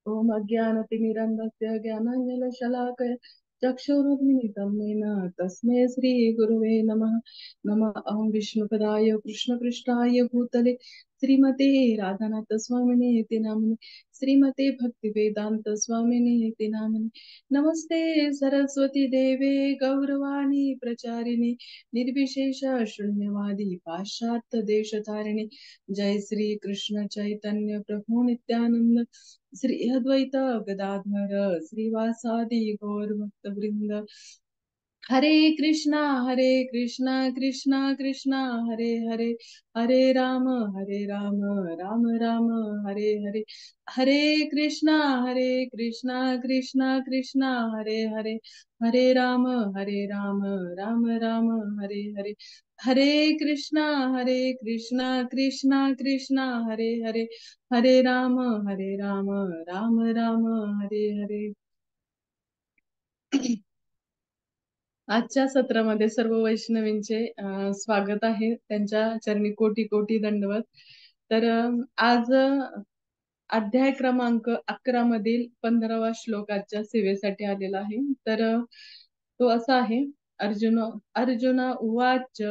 ओम अज्ञानतिमिरन्धस्य ज्ञानाञ्जनशलाकया चक्षुरुन्मिलितं येन तस्मै श्रीगुरुवे नमः। नमः अहं विष्णुपदाय कृष्णपृष्ठाय भूतले श्रीमते राधानाथ स्वामिने इति नामिने श्रीमते भक्तिवेदांत स्वामिने इति नामिने नमस्ते सरस्वती देवे गौरवाणी प्रचारिणे निर्विशेष शून्यवादी पाश्चात्य देशतारिणे जय श्री कृष्ण चैतन्य प्रभु नित्यानंद श्री अद्वैत गदाधर श्रीवासादि गौर भक्त वृंद हरे कृष्णा कृष्णा कृष्णा हरे हरे हरे राम राम राम हरे हरे हरे कृष्णा कृष्णा कृष्णा हरे हरे राम राम राम हरे हरे हरे कृष्णा कृष्णा कृष्णा हरे राम राम राम हरे हरे। आजच्या सत्रामध्ये सर्व वैष्णवींचे स्वागत आहे, त्यांच्या चरणी कोटी कोटी दंडवत। तर आज अध्याय क्रमांक 11 मधील 15वा श्लोक आजच्या सेवेसाठी आलेला आहे। तर तो असा आहे, अर्जुन उवाच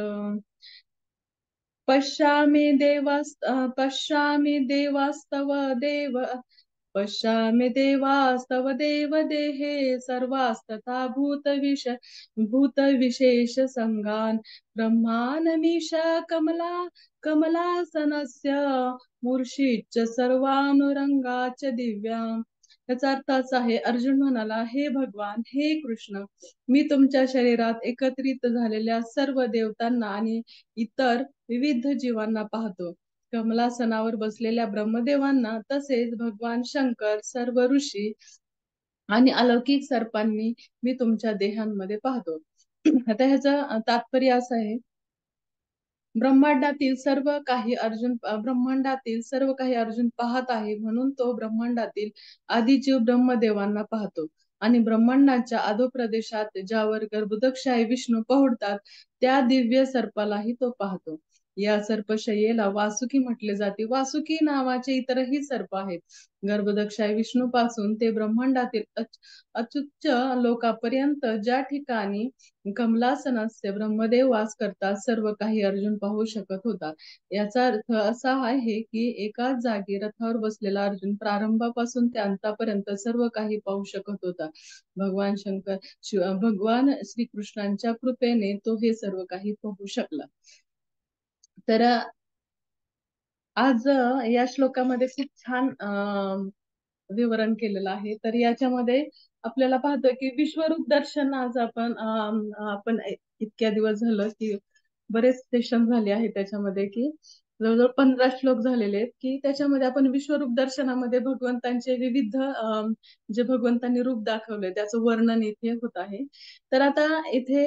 पश्यामि देवास्तव देव पश्यामि देवास्तव देव देहे सर्वास्तथा भूतविशेष संगान ब्रह्मानमीश कमलासनस्य मूर्षिच्च सर्वानुरंगाच दिव्याम। याचा अर्थ असा आहे, अर्जुन म्हणाला, हे भगवान, हे कृष्ण, मी तुमच्या शरीरात एकत्रित झालेल्या सर्व देवतांना आणि इतर विविध जीवांना पाहतो। कमलासनावर बसलेल्या ब्रह्मदेवांना, तसेच भगवान शंकर, सर्व ऋषी आणि अलौकिक सर्पांनी मी तुमच्या देहांमध्ये पाहतो। आता ह्याचं तात्पर्य असं आहे, ब्रह्मांडातील सर्व काही अर्जुन पाहत आहे, म्हणून तो ब्रह्मांडातील आदिजीव ब्रह्मदेवांना पाहतो आणि ब्रह्मांडाच्या अधोप्रदेशात ज्यावर गर्भोदकशाही विष्णू पहुडतात त्या दिव्य सर्पालाही तो पाहतो। या सर्पशय्येला वासुकी म्हटले जाते। वासुकी नावाचे इतरही सर्प आहेत। गर्भोदकशाही विष्णू पासून ते ब्रह्मांडातील अत्युच्च लोकापर्यंत ज्या ठिकाणी कमलासनस्य ब्रह्मदेव वास करतात, सर्व काही अर्जुन पाहू शकत होता। याचा अर्थ असा आहे की एकाच जागी रथावर बसलेला अर्जुन प्रारंभापासून ते अंतापर्यंत सर्व काही पाहू शकत होता। भगवान श्रीकृष्णांच्या कृपेने तो हे सर्व काही पाहू शकला। तर आज या श्लोकामध्ये खूप छान विवरण केलेलं आहे। तर याच्यामध्ये आपल्याला पाहतोय की विश्वरूप दर्शन आज आपण इतक्या दिवस झालं की बरेच सेशन झाले आहे त्याच्यामध्ये, की जवळजवळ 15 श्लोक झालेले आहेत, की त्याच्यामध्ये आपण विश्वरूप दर्शनामध्ये भगवंतांचे विविध जे भगवंतांनी रूप दाखवले त्याचं वर्णन इथे होत आहे। तर आता इथे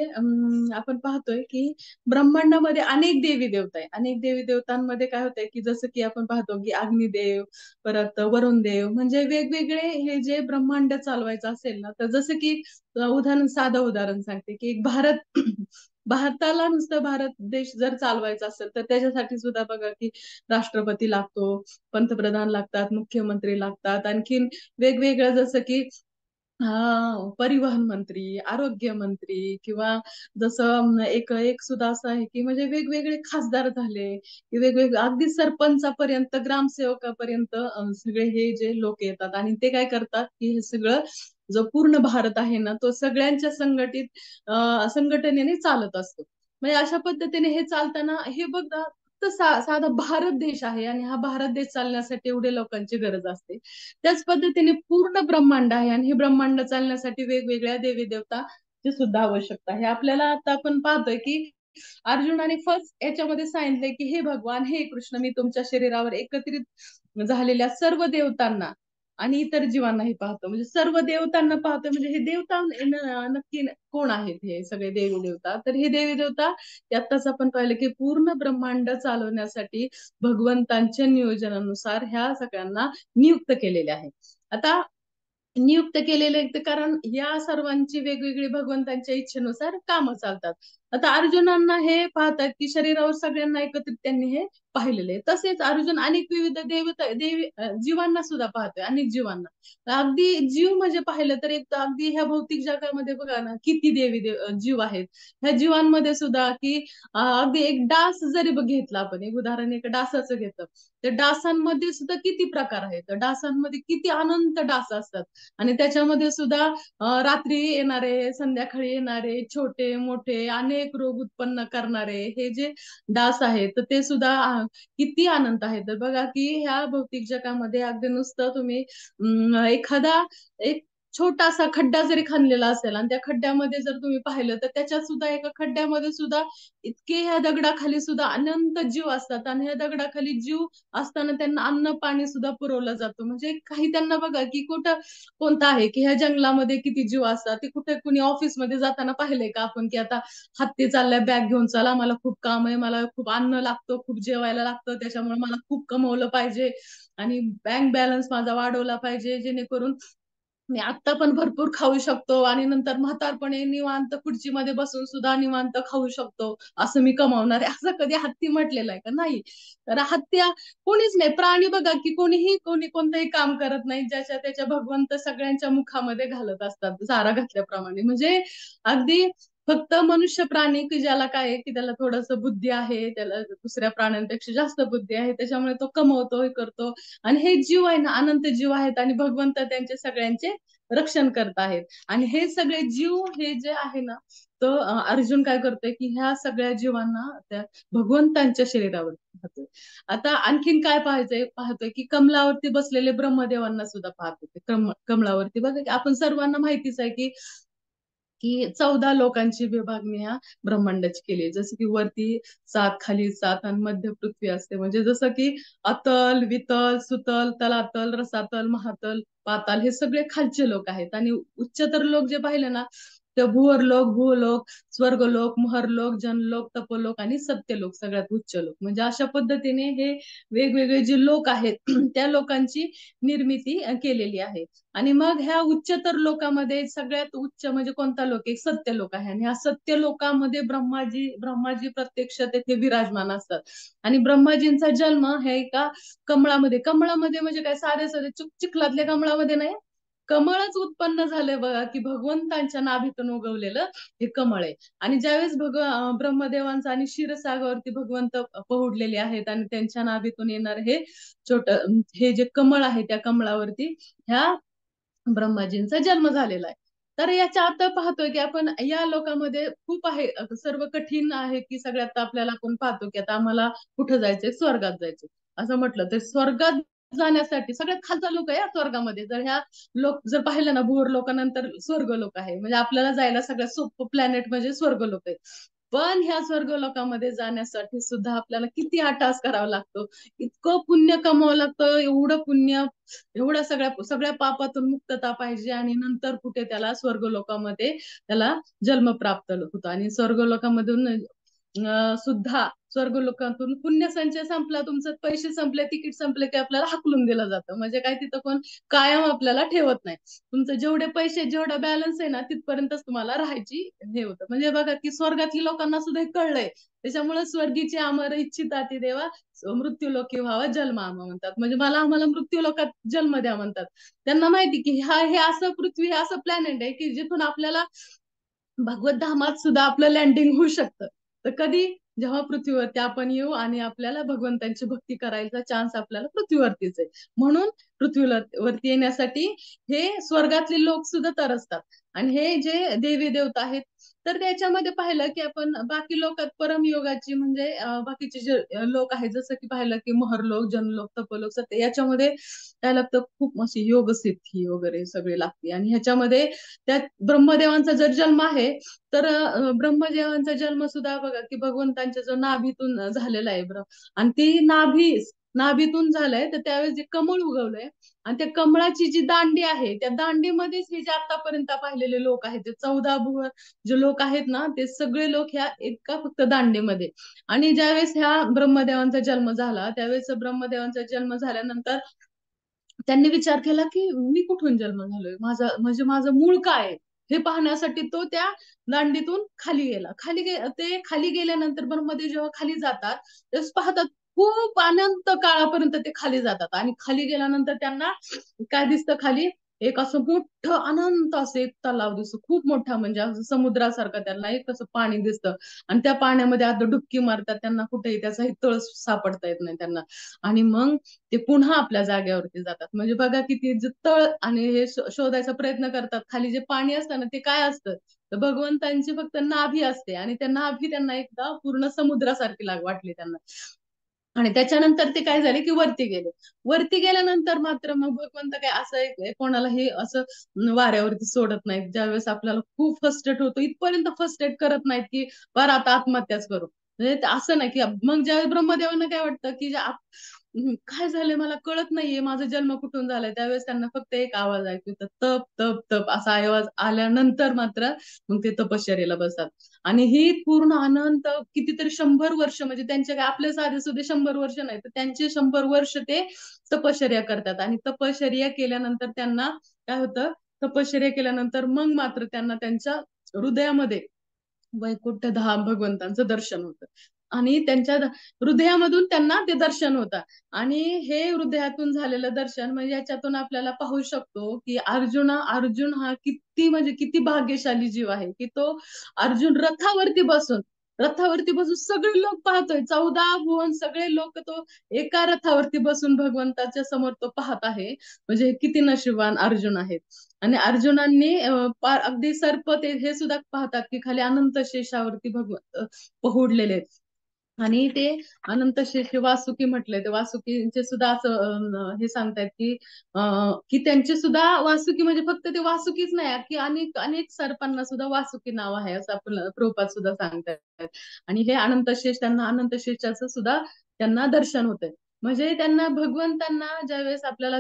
आपण पाहतोय की ब्रह्मांडामध्ये अनेक देवी देवता आहे। अनेक देवी देवतांमध्ये काय होतंय की जसं की आपण पाहतो की अग्निदेव, परत वरुण देव, म्हणजे वेगवेगळे हे जे ब्रह्मांड चालवायचं असेल ना, तर जसं की साधं उदाहरण सांगते की एक भारत भारताला नुसतं भारत देश जर चालवायचा असेल तर त्याच्यासाठी सुद्धा बघा की राष्ट्रपती लागतो, पंतप्रधान लागतात, मुख्यमंत्री लागतात, आणखीन वेगवेगळं जसं की परिवहन मंत्री, आरोग्य मंत्री, किंवा जसं एक एक सुद्धा असं आहे की म्हणजे वेगवेगळे खासदार झाले की वेगवेगळे अगदी सरपंचापर्यंत ग्रामसेवकापर्यंत सगळे हे जे लोक येतात आणि ते काय करतात की हे सगळं जो पूर्ण भारत आहे ना, तो सगळ्यांच्या संघटनेने चालत असतो। म्हणजे अशा पद्धतीने हे चालताना हे बघा, फक्त साधा भारत देश आहे आणि हा भारत देश चालण्यासाठी एवढे लोकांची गरज असते। त्याच पद्धतीने पूर्ण ब्रह्मांड आहे आणि हे ब्रह्मांड चालण्यासाठी वेगवेगळ्या देवी देवताची सुद्धा आवश्यकता आहे। आपल्याला आता आपण पाहतोय की अर्जुनाने फर्स्ट याच्यामध्ये सांगितलंय की हे भगवान, हे कृष्ण, मी तुमच्या शरीरावर एकत्रित झालेल्या सर्व देवतांना आणि इतर जीवांनाही पाहतो। म्हणजे सर्व देवतांना पाहतो, म्हणजे हे देवता नक्की कोण आहेत? हे सगळे देवी देवता, तर हे देवी देवता यातच आपण पाहिलं की पूर्ण ब्रह्मांड चालवण्यासाठी भगवंतांच्या नियोजनानुसार ह्या सगळ्यांना नियुक्त केलेले आहे। आता नियुक्त केलेले कारण या सर्वांची वेगवेगळी भगवंतांच्या इच्छेनुसार कामं चालतात। आता अर्जुनांना हे पाहतात की शरीरावर सगळ्यांना एकत्रित त्यांनी हे पाहिलेले आहे. तसेच अर्जुन अनेक विविध जीवांना सुद्धा पाहतोय, अनेक जीवांना. अगदी जीव म्हणजे पाहिलं तर एक तर अगदी ह्या भौतिक जगामध्ये बघा ना किती जीव आहेत. ह्या जीवांमध्ये सुद्धा की अगदी एक डास जरी घेतला आपण, एक उदाहरण एक डासाचं घेतलं, तर डासांमध्ये सुद्धा किती प्रकार आहेत. तर डासांमध्ये किती अनंत डास असतात. आणि त्याच्यामध्ये सुद्धा रात्री येणारे, संध्याकाळी येणारे, छोटे मोठे अनेक रोग उत्पन्न करणारे हे जे डास आहेत, तर ते सुद्धा किती अनंत आहेत. तर बघा की ह्या भौतिक जगामध्ये अगदी नुसतं तुम्ही एखादा एक छोटासा खड्डा जरी खणलेला असेल आणि त्या खड्ड्यामध्ये जर तुम्ही पाहिलं तर त्याच्यात सुद्धा एका खड्ड्यामध्ये सुद्धा इतके ह्या दगडाखाली सुद्धा अनंत जीव असतात. आणि ह्या दगडाखाली जीव असताना त्यांना अन्न पाणी सुद्धा पुरवलं जातं. म्हणजे काही त्यांना बघा की कुठं कोणता आहे की ह्या जंगलामध्ये किती जीव असतात. ते कुठे कुणी ऑफिसमध्ये जाताना पाहिलंय का आपण की आता हत्ती चाललाय बॅग घेऊन, चला मला खूप काम आहे, मला खूप अन्न लागतं, खूप जेवायला लागतं, त्याच्यामुळे मला खूप कमवलं पाहिजे आणि बँक बॅलन्स माझा वाढवला पाहिजे, जेणेकरून मी आता पण भरपूर खाऊ शकतो आणि नंतर म्हातारपणे निवांत खुर्चीमध्ये बसून सुद्धा निवांत खाऊ शकतो, असं मी कमावणार आहे. असं कधी हत्ती म्हटलेलं आहे का? नाही. तर हत्या कोणीच नाही. प्राणी बघा की कोणी कोणतंही काम करत नाही, ज्याच्या त्याच्या भगवंत सगळ्यांच्या मुखामध्ये घालत असतात चारा घातल्याप्रमाणे. म्हणजे अगदी फक्त मनुष्य प्राणी की ज्याला काय आहे की त्याला थोडस बुद्धी आहे, त्याला दुसऱ्या प्राण्यांपेक्षा जास्त बुद्धी आहे, त्याच्यामुळे तो कमवतो, हे करतो. आणि हे जीव आहे ना, अनंत जीव आहेत आणि भगवंत त्यांचे सगळ्यांचे रक्षण करत आहेत. आणि हे सगळे जीव हे जे आहे ना, तर अर्जुन काय करतोय की ह्या सगळ्या जीवांना त्या भगवंतांच्या शरीरावर पाहतोय. आता आणखीन काय पाहतोय की कमलावरती बसलेले ब्रह्मदेवांना सुद्धा पाहतोय. कमळावरती बघा की आपण सर्वांना माहितीच आहे की 14 लोकांची विभागणी ह्या ब्रह्मांडाची केली आहे. जसं की वरती 7, खाली 7 आणि मध्य पृथ्वी असते. म्हणजे जसं की अतल, वितल, सुतल, तलातल, रसातल, महातल, पाताल हे सगळे खालचे लोक आहेत. आणि उच्चतर लोक जे पाहिले ना, ते भुवरलोक, भूलोक, स्वर्गलोक, महरलोक, जनलोक, तपोलोक आणि सत्यलोक, सगळ्यात उच्च लोक. म्हणजे अशा पद्धतीने हे वेगवेगळे जे लोक आहेत त्या लोकांची निर्मिती केलेली आहे. आणि मग ह्या उच्चतर लोकांमध्ये सगळ्यात उच्च म्हणजे कोणता लोक? एक सत्य लोक आहे. आणि ह्या सत्य लोकांमध्ये ब्रह्माजी प्रत्यक्ष तेथे विराजमान असतात. आणि ब्रह्माजींचा जन्म हे एका कमळामध्ये म्हणजे काय साधे साधे चिखलातल्या कमळामध्ये नाही, कमळच उत्पन्न झालंय बघा की भगवंतांच्या नाभीतून उगवलेलं हे कमळ आहे. आणि ज्यावेळेस ब्रह्मदेवांचा आणि क्षीरसागरवरती भगवंत पहुडलेले आहेत आणि त्यांच्या नाभीतून येणार हे छोट हे जे कमळ आहे, त्या कमळावरती ह्या ब्रह्माजींचा जन्म झालेला आहे. तर याच्या आता पाहतोय की आपण या लोकांमध्ये खूप आहे, सर्व कठीण आहे की सगळ्यात आपल्याला आपण पाहतो की आता आम्हाला कुठं जायचंय? स्वर्गात जायचंय. असं म्हटलं तर स्वर्गात जाण्यासाठी सगळ्यात खालचा लोक आहे स्वर्गामध्ये. जर ह्या लोक जर पाहिलं ना, भूर लोकांनंतर स्वर्ग लोक आहे. म्हणजे आपल्याला जायला सगळ्यात सोपं प्लॅनेट म्हणजे स्वर्ग लोक आहे. पण ह्या स्वर्ग लोकांमध्ये जाण्यासाठी सुद्धा आपल्याला किती अट्टाहास करावा लागतो, इतकं पुण्य कमवावं लागतं, एवढं पुण्य, एवढ्या सगळ्या सगळ्या पापातून मुक्तता पाहिजे. आणि नंतर कुठे त्याला स्वर्ग लोकांमध्ये त्याला जन्म प्राप्त होतो. आणि स्वर्ग लोकांमधून सुद्धा स्वर्ग लोकांतून पुण्य संचय संपला, तुमचे पैसे संपले, तिकीट संपले की आपल्याला हाकलून दिलं जातं. म्हणजे काय, तिथं कोण कायम आपल्याला ठेवत नाही. तुमचे जेवढे पैसे, जेवढा बॅलन्स आहे ना, तिथपर्यंतच तुम्हाला राहायची हे होतं. म्हणजे बघा की स्वर्गातल्या लोकांना सुद्धा हे कळलंय. त्याच्यामुळे स्वर्गीचे अमर इच्छिताती देवा मृत्यू लोकी व्हावा जन्म आम्हा म्हणतात. म्हणजे आम्हाला मृत्यू लोकात जन्म द्या म्हणतात. त्यांना माहिती की हे असं पृथ्वी, हे असं प्लॅनेट आहे की जिथून आपल्याला भगवत धामात सुद्धा आपलं लँडिंग होऊ शकतं. तर कधी? जेव्हा पृथ्वीवरती आपण येऊ आणि आपल्याला भगवंतांची भक्ती करायचा चान्स आपल्याला पृथ्वीवरतीच आहे. म्हणून पृथ्वीवरती येण्यासाठी हे स्वर्गातले लोक सुद्धा तरसतात. आणि हे जे देवी देवता आहेत, तर त्याच्यामध्ये पाहिलं की आपण बाकी लोकात परमयोगाची म्हणजे बाकीचे जे लोक आहेत, जसं की पाहिलं की महरलोक, जनलोक, तपलोक, सत्य, याच्यामध्ये काय लागतं, खूप अशी योगसिद्धी वगैरे सगळे लागते. आणि ह्याच्यामध्ये त्यात ब्रह्मदेवांचा जर जन्म आहे, तर ब्रह्मदेवांचा जन्म सुद्धा बघा की भगवंतांच्या जो नाभीतून झालेला आहे. आणि ती नाभीतून झालंय, तर त्यावेळेस जे कमळ उगवलंय आणि त्या कमळाची जी दांडी आहे, त्या दांडीमध्येच हे जे आतापर्यंत पाहिलेले लोक आहेत, जे 14 भुवन जे लोक आहेत ना, ते सगळे लोक ह्या एका फक्त दांडीमध्ये. आणि ज्यावेळेस ह्या ब्रह्मदेवांचा जन्म झाला, त्यावेळेस ब्रह्मदेवांचा जन्म झाल्यानंतर त्यांनी विचार केला की मी कुठून जन्म झालोय, माझं म्हणजे माझं मूळ काय आहे? हे पाहण्यासाठी तो त्या दांडीतून खाली गेला. ते खाली गेल्यानंतर मध्ये जेव्हा खाली जातात तेच पाहतात खूप अनंत काळापर्यंत ते खाली जातात आणि खाली गेल्यानंतर त्यांना काय दिसतं खाली एक असं मोठं अनंत असं एक तलाव दिसतो खूप मोठा म्हणजे असं समुद्रासारखं त्यांना एक असं पाणी दिसतं आणि त्या पाण्यामध्ये आता डुबकी मारतात त्यांना कुठेही त्याचाही तळ सापडता येत नाही त्यांना आणि मग ते पुन्हा आपल्या जागेवरती जातात म्हणजे बघा किती जे तळ आणि हे शोधायचा प्रयत्न करतात खाली जे पाणी असतं ना ते काय असतं तर भगवंतांची फक्त नाभी असते आणि त्या नाभी त्यांना एकदा पूर्ण समुद्रासारखी वाटली त्यांना आणि त्याच्यानंतर ते काय झाले की वरती गेले वरती गेल्यानंतर मात्र मग भगवंत काय असं कोणाला हे असं वाऱ्यावरती सोडत नाहीत ज्यावेळेस आपल्याला खूप फ्रस्ट्रेट होतो इथपर्यंत फ्रस्ट्रेट करत नाहीत की बरं आता आत्महत्याच करू म्हणजे असं नाही की मग ज्यावेळेस ब्रह्मदेवांना काय वाटतं की काय झालंय मला कळत नाहीये माझा जन्म कुठून झालाय त्यावेळेस त्यांना फक्त एक आवाज ऐकू येतो तप तप तप असा आवाज आल्यानंतर मात्र मग ते तपश्चर्येला बसतात आणि ही पूर्ण अनंत कितीतरी 100 वर्ष म्हणजे त्यांच्या काय आपले साधे सुधे 100 वर्ष नाही तर त्यांचे 100 वर्ष ते तपश्चर्या करतात आणि तपश्चर्या केल्यानंतर त्यांना काय होतं तपश्चर्या केल्यानंतर मग मात्र त्यांना त्यांच्या हृदयामध्ये वैकुंठ धाम भगवंतांचं दर्शन होतं आणि त्यांच्या हृदयामधून त्यांना ते दर्शन होतं आणि हे हृदयातून झालेलं दर्शन म्हणजे याच्यातून आपल्याला पाहू शकतो की अर्जुन हा किती म्हणजे किती भाग्यशाली जीव आहे की तो अर्जुन रथावरती बसून सगळे लोक पाहतोय 14 भुवन सगळे लोक तो एका रथावरती बसून भगवंताच्या समोर तो पाहत आहे म्हणजे किती नशीबवान अर्जुन आहेत आणि अर्जुनांनी अगदी सर्प ते हे सुद्धा पाहतात की खाली अनंत शेषावरती भगवंत पहुडलेले आहेत आणि ते अनंत शेष वासुकी म्हटले ते वासुकीचे सुद्धा असं हे सांगतायत की त्यांचे सुद्धा वासुकी म्हणजे फक्त ते वासुकीच नाही की अनेक अनेक सर्पांना सुद्धा वासुकी नाव आहे असं आपण प्रभुपाद सुद्धा सांगतात आणि हे अनंत शेष त्यांना अनंत शेषाचं सुद्धा त्यांना दर्शन होतंय म्हणजे त्यांना भगवंतांना ज्यावेळेस आपल्याला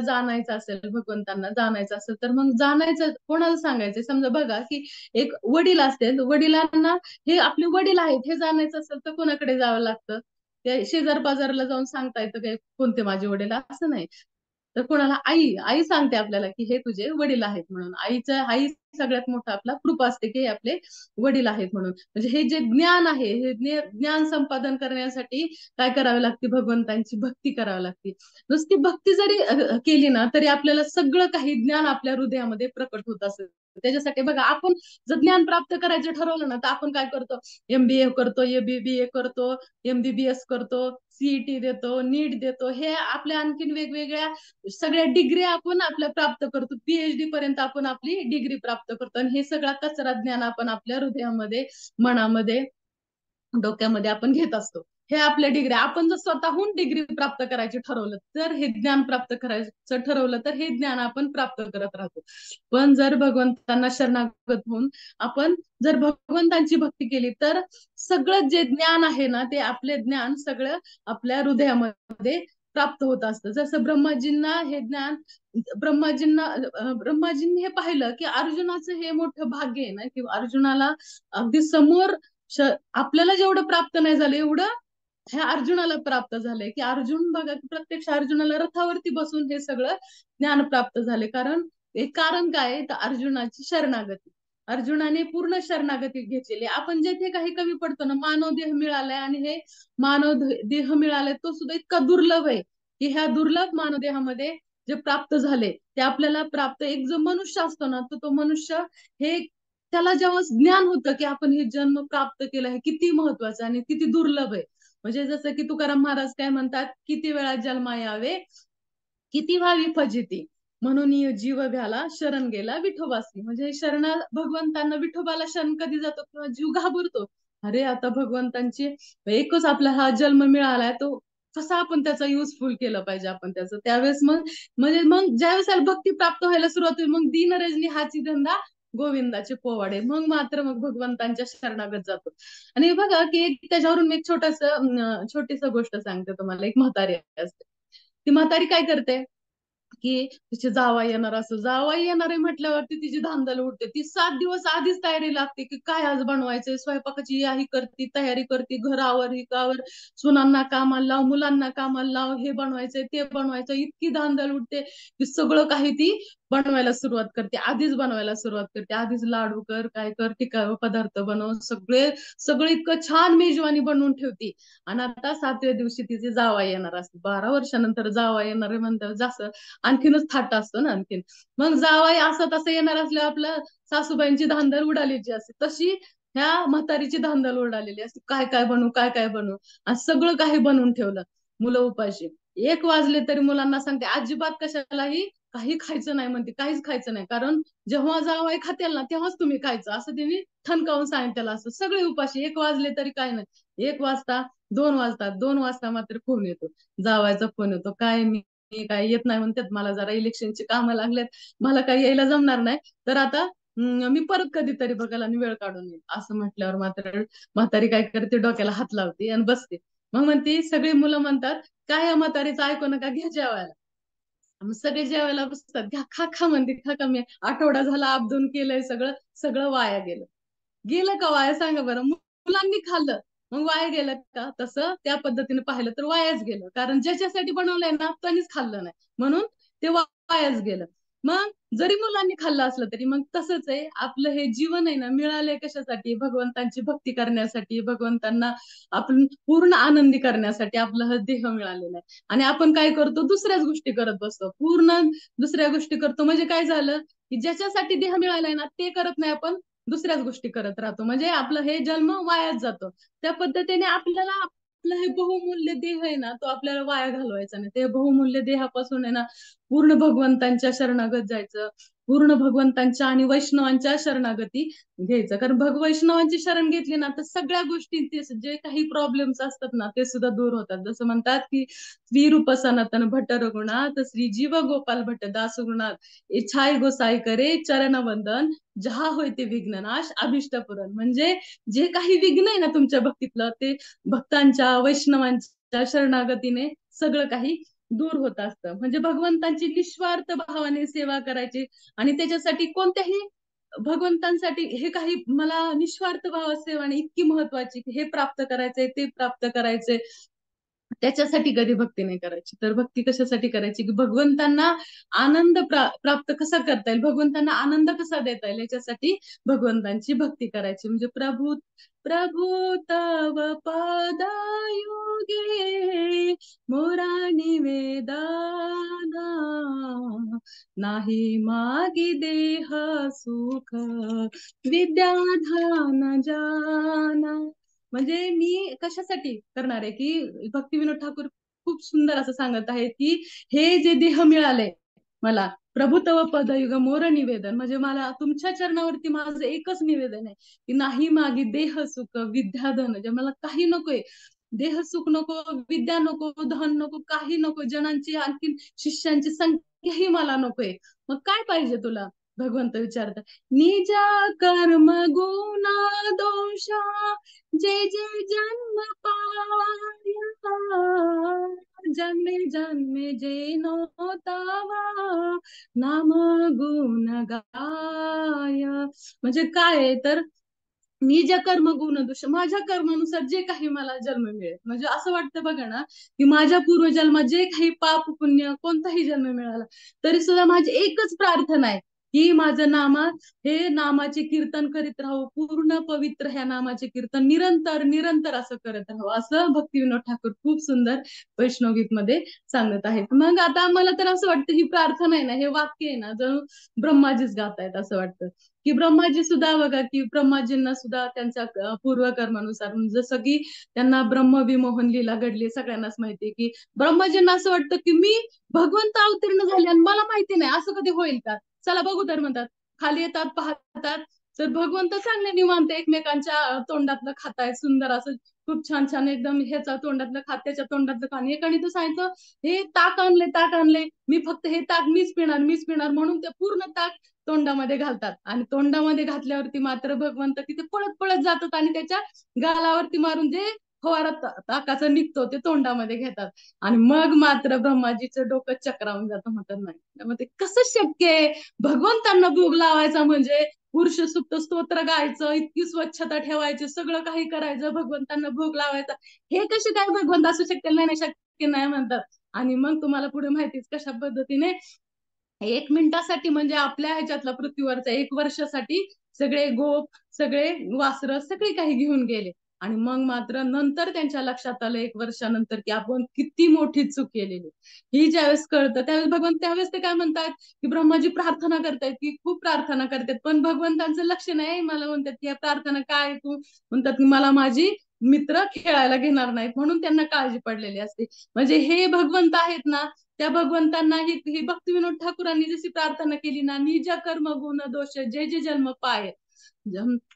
भगवंतांना जाणायचं असेल तर मग जाणायचं कोणाला सांगायचं समजा बघा की एक वडील असते वडिलांना हे आपले वडील आहेत हे जाणायचं असेल तर कोणाकडे जावं लागतं ते शेजार बाजारला जाऊन सांगता येतं काय कोणते माझे वडील असं नाही तर कोणाला आई आई सांगते आपल्याला की हे तुझे वडील आहेत म्हणून आई सगळ्यात मोठा आपला कृपा असते की हे आपले वडील आहेत म्हणून म्हणजे हे जे ज्ञान आहे हे ज्ञान संपादन करण्यासाठी काय करावे लागते भगवंतांची भक्ती करावी लागते नुसती भक्ती जरी केली ना तरी आपल्याला सगळं काही ज्ञान आपल्या हृदयामध्ये प्रकट होत असत त्याच्यासाठी बघा आपण जर ज्ञान प्राप्त करायचं ठरवलं ना तर आपण काय करतो MBA करतो BBA करतो MBBS करतो CET देतो नीट देतो हे आपल्या आणखीन वेगवेगळ्या सगळ्या डिग्री आपण आपल्या प्राप्त करतो PhD पर्यंत आपण आपली डिग्री प्राप्त करतो आणि हे सगळा कचरा ज्ञान आपण आपल्या हृदयामध्ये मनामध्ये डोक्यामध्ये आपण घेत असतो हे आपल्या डिग्री आपण जर स्वतःहून डिग्री प्राप्त करायची ठरवलं तर हे ज्ञान प्राप्त करायचं ठरवलं तर हे ज्ञान आपण प्राप्त करत राहतो पण जर भगवंतांना शरणागत होऊन आपण जर भगवंतांची भक्ती केली तर सगळं जे ज्ञान आहे ना ते आपले ज्ञान सगळं आपल्या हृदयामध्ये प्राप्त होत असतं जसं ब्रह्माजींना हे ज्ञान ब्रह्माजींनी हे पाहिलं की अर्जुनाचं हे मोठं भाग्य आहे ना की अर्जुनाला अगदी समोर आपल्याला जेवढं प्राप्त नाही झालं एवढं ह्या अर्जुनाला प्राप्त झालंय की अर्जुन बघा प्रत्यक्ष अर्जुनाला रथावरती बसून हे सगळं ज्ञान प्राप्त झाले एक कारण काय तर अर्जुनाची शरणागती अर्जुनाने पूर्ण शरणागती घेतलेली आपण जेथे काही कमी पडतो ना मानव देह मिळालाय आणि हे मानव देह मिळालाय तो सुद्धा इतका दुर्लभ आहे की ह्या दुर्लभ मानव देहामध्ये जे प्राप्त झाले ते आपल्याला प्राप्त एक जो मनुष्य असतो ना तो मनुष्य हे त्याला जेव्हा ज्ञान होतं की आपण हे जन्म प्राप्त केलं हे किती महत्वाचं आणि किती दुर्लभ आहे म्हणजे जसं की तुकाराम महाराज काय म्हणतात किती वेळा जन्मा यावे किती व्हावी फजिती म्हणून जीव घ्याला शरण गेला विठोबासी म्हणजे भगवंतांना विठोबाला शरण कधी जातो किंवा जीव घाबरतो अरे आता भगवंतांची एकच आपला हा जन्म मिळालाय तो कसा आपण त्याचा युजफुल केलं पाहिजे आपण त्याचं त्यावेळेस मग ज्यावेळेस भक्ती प्राप्त व्हायला सुरुवात होईल मग दीनरजनी हाची धंदा गोविंदाचे पोवाडे मग मात्र मग भगवंतांच्या शरणागत जातो आणि बघा की त्याच्यावरून मी एक छोटीस गोष्ट सांगते तुम्हाला एक म्हातारी असते ती म्हातारी काय करते की तिचे जावाई येणार आहे म्हटल्यावरती तिची धांदल उडते ती 7 दिवस आधीच तयारी लागते की काय आज बनवायचंय स्वयंपाकाची याही करते तयारी करते घरावर हिकावर सुनांना कामाला लाव मुलांना कामाला लाव हे बनवायचंय ते बनवायचं इतकी धांदल उडते की सगळं काही ती बनवायला सुरुवात करते, आधीच बनवायला सुरुवात करते, आधीच लाडू कर, काय कर, टिकाऊ पदार्थ बनव, सगळं इतकं छान मेजवानी बनवून ठेवती. आणि आता 7व्या दिवशी तिचे जावई येणार असते, 12 वर्षानंतर जावई येणार आहे म्हणतात, जास्त आणखीनच थाट असतो ना आणखीन. मग जावई असं तसं येणार असल्यावर आपल्या सासूबाईंची धांदल उडालेली असते, तशी ह्या म्हातारीची धांदल उडालेली असते, काय काय बनवू, काय काय बनवू. आणि सगळं काही बनवून ठेवलं. मुलं उपाशी 1 वाजले तरी मुलांना सांगते अजिबात कशालाही काही खायचं नाही म्हणते, काहीच खायचं नाही, कारण जेव्हा जावई खातेल ना तेव्हाच तुम्ही खायचं, असं त्यांनी ठणकावून सांगितलं असं. सगळे उपाशी 1 वाजले तरी काय नाही. 1 वाजता, 2 वाजता, 2 वाजता मात्र फोन येतो, जावायचा फोन येतो, काय मी काय येत नाही म्हणतात, मला जरा इलेक्शनची कामं लागलेत, मला काही यायला जमणार नाही, तर आता मी परत कधीतरी बघाल आणि वेळ काढून येईल, असं म्हटल्यावर मात्र म्हातारी काय करते, डोक्याला हात लावते आणि बसते. मग म्हणते, सगळी मुलं म्हणतात काय या म्हातारीचं ऐकू नका, घ्या जेवायला. मग सगळे जेवायला बसतात, घ्या, खा खा म्हणते, खा खा, मी आठवडा झाला आपदून केलंय सगळं, सगळं वाया गेलं. गेलं का वाया सांगा बरं. मुलांनी खाल्लं मग वाया गेलं का? तसं त्या पद्धतीने पाहिलं तर वायाच गेलं, कारण ज्याच्यासाठी बनवलंय ना त्यांनीच खाल्लं नाही, म्हणून ते वायाच गेलं. मग जरी मुलांनी खाल्लं असलं तरी मग तसंच आहे, आपलं हे जीवन आहे ना मिळालंय कशासाठी, भगवंतांची भक्ती करण्यासाठी, भगवंतांना आपण पूर्ण आनंदी करण्यासाठी आपलं हा देह मिळालेला आहे. आणि आपण काय करतो, दुसऱ्याच गोष्टी करत बसतो, पूर्ण दुसऱ्या गोष्टी करतो. म्हणजे काय झालं की ज्याच्यासाठी देह मिळालाय ना ते करत नाही, आपण दुसऱ्याच गोष्टी करत राहतो, म्हणजे आपलं हे जन्म वायाच जातो. त्या पद्धतीने आपल्याला आपलं हे बहुमूल्य देह आहे ना तो आपल्याला वाया घालवायचा नाही. ते बहुमूल्य देहापासून आहे ना पूर्ण भगवंतांच्या शरणागत जायचं, पूर्ण भगवंतांच्या आणि वैष्णवांच्या शरणागती घ्यायचं. कारण वैष्णवांची शरण घेतली ना तर सगळ्या गोष्टी, जे काही प्रॉब्लेम्स असतात ना ते सुद्धा दूर होतात. जसं म्हणतात की श्री रूप सनातन भट्ट रघुनाथ, श्री जीव गोपाल भट्ट दास गुरुनाथ, इच्छाय गोसाई करे चरण वंदन, जहा होय ते विघ्ननाश अभिष्ट पुरण. म्हणजे जे काही विघ्न आहे ना तुमच्या भक्तीतलं ते भक्तांच्या वैष्णवांच्या शरणागतीने सगळं काही दूर होत असतं. म्हणजे भगवंतांची निस्वार्थ भावाने सेवा करायची, आणि त्याच्यासाठी कोणत्याही भगवंतांसाठी हे काही मला निस्वार्थ भाव सेवा आणि इतकी महत्वाची की हे प्राप्त करायचंय, ते प्राप्त करायचंय, त्याच्यासाठी कधी भक्ती नाही करायची. तर भक्ती कशासाठी करायची की भगवंतांना आनंद प्राप्त कसा करता येईल, भगवंतांना आनंद कसा देता येईल याच्यासाठी भगवंतांची भक्ती करायची. म्हणजे प्रभू प्रभू तव पदायुगे मोरा निवेदना, नाही मागी देह सुख विद्याधान जाना. म्हणजे मी कशासाठी करणार आहे की भक्तिविनोद ठाकूर खूप सुंदर असं सांगत आहे की हे जे देह मिळाले मला, प्रभुतव पदयुग मोर निवेदन, म्हणजे मला तुमच्या चरणावरती माझं एकच निवेदन आहे की नाही मागे देह सुख विद्याधन, म्हणजे मला काही नकोय, देह सुख नको, विद्या नको, धन नको, काही नको, जनांची आणखी शिष्यांची संख्याही मला नकोय. मग काय पाहिजे तुला, भगवंत विचारतात. निज कर्म गुणा दोषा जे जे जन्म पाया, जन्मे जन्मे जे नोतावा नाम गुण गाय. म्हणजे काय आहे तर मी ज्या कर्म गुण दोष, माझ्या कर्मानुसार जे काही मला जन्म मिळेल, म्हणजे असं वाटतं बघा ना की माझ्या पूर्वजन्मात जे काही पाप पुण्य कोणताही जन्म मिळाला तरी सुद्धा माझी एकच प्रार्थना आहे की माझं नामात हे नामाचे कीर्तन करीत राहावं, पूर्ण पवित्र ह्या नामाचे कीर्तन निरंतर निरंतर असं करत राहावं, असं भक्तिविनोद ठाकूर खूप सुंदर वैष्णवगीत मध्ये सांगत आहेत. मग आता मला तर असं वाटतं ही प्रार्थना आहे ना, हे वाक्य आहे ना जणू ब्रह्माजीच गातायत असं वाटतं. की ब्रह्माजी सुद्धा बघा की ब्रह्माजींना सुद्धा त्यांच्या पूर्वकर्मानुसार, जसं की त्यांना ब्रह्मविमोहन लीला घडली, सगळ्यांनाच माहिती की ब्रह्माजींना असं वाटतं की मी भगवंत अवतीर्ण झाले आणि मला माहिती नाही, असं कधी होईल का, चला बघू तर म्हणतात. खाली येतात, पाहतात तर भगवंत चांगले निवांत एकमेकांच्या तोंडातलं खाताय, सुंदर असं खूप छान छान एकदम ह्याचा तोंडातलं खात त्याच्या तोंडातलं खाण. एकाने तर सांगितलं हे ताक आणले, ताक आणले, मी फक्त हे ताक मीच पिणार, मीच पिणार, म्हणून ते पूर्ण ताक तोंडामध्ये घालतात. आणि तोंडामध्ये घातल्यावरती मात्र भगवंत तिथे पळत पळत जातात आणि त्याच्या गालावरती मारून जे फवारा ताकाचा निघतो ते तोंडामध्ये घेतात. आणि मग मात्र ब्रह्माजीचं डोकं चक्रावून जातं, म्हणतात नाही मग ते कसं शक्य आहे, भगवंतांना भोग लावायचा म्हणजे पुरुष सुप्त स्तोत्र गायचं, इतकी स्वच्छता ठेवायची, सगळं काही करायचं, भगवंतांना भोग लावायचा, हे कसे काय भगवंत असू शक्य नाही, शक्य नाही म्हणतात. आणि मग तुम्हाला पुढे माहितीच कशा पद्धतीने एक मिनिटासाठी म्हणजे आपल्या ह्याच्यातला पृथ्वीवरचा 1 वर्षासाठी सगळे गोप, सगळे वासरं, सगळे काही घेऊन गेले. आणि मग मात्र नंतर त्यांच्या लक्षात आलं 1 वर्षानंतर की आपण किती मोठी चूक केलेली. ही ज्यावेळेस कळतं त्यावेळेस भगवान, त्यावेळेस ते काय म्हणतात की ब्रह्माजी प्रार्थना करतायत, की खूप प्रार्थना करतात, पण भगवंतांचं लक्ष नाही. मला म्हणतात की प्रार्थना काय, तू म्हणतात की मला माझी मित्र खेळायला घेणार नाहीत म्हणून त्यांना काळजी पडलेली असते. म्हणजे हे भगवंत आहेत ना, त्या भगवंतांना ही भक्तिविनोद ठाकूरांनी जशी प्रार्थना केली ना, निज कर्म गुण दोष जे जे जन्म पाय,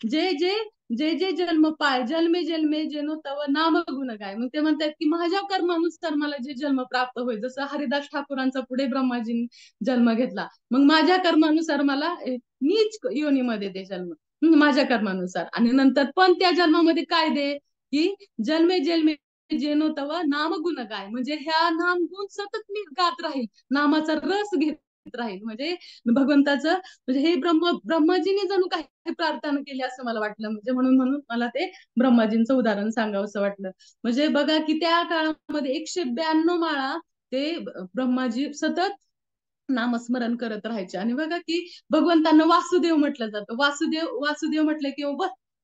जे जे जे जे जन्म पाय, जन्मे जन्मे जेनो तव नाम गुण गाय. मग ते म्हणतात की माझ्या कर्मानुसार मला जे जन्म प्राप्त होईल, जसं हरिदास ठाकूरांचा पुढे ब्रह्माजींनी जन्म घेतला, मग माझ्या कर्मानुसार मला नीच योनीमध्ये दे जन्म, माझ्या कर्मानुसार. आणि नंतर पण त्या जन्मामध्ये काय दे, की जन्मे जन्मे जेनो तवा नाम गुण गाय, म्हणजे ह्या नाम गुण सतत मी गात राहील, नामाचा रस घेत राहील. म्हणजे भगवंताचं, म्हणजे हे ब्रह्माजीने जणू काही प्रार्थना केली असं मला वाटलं. म्हणजे म्हणून म्हणून मला ते ब्रह्माजींचं उदाहरण सांगावं असं वाटलं. म्हणजे बघा की त्या काळामध्ये 192 माळा ते ब्रह्माजी सतत नामस्मरण करत राहायचे. आणि बघा की भगवंतांना वासुदेव म्हटलं जातं. वासुदेव वासुदेव म्हटलं की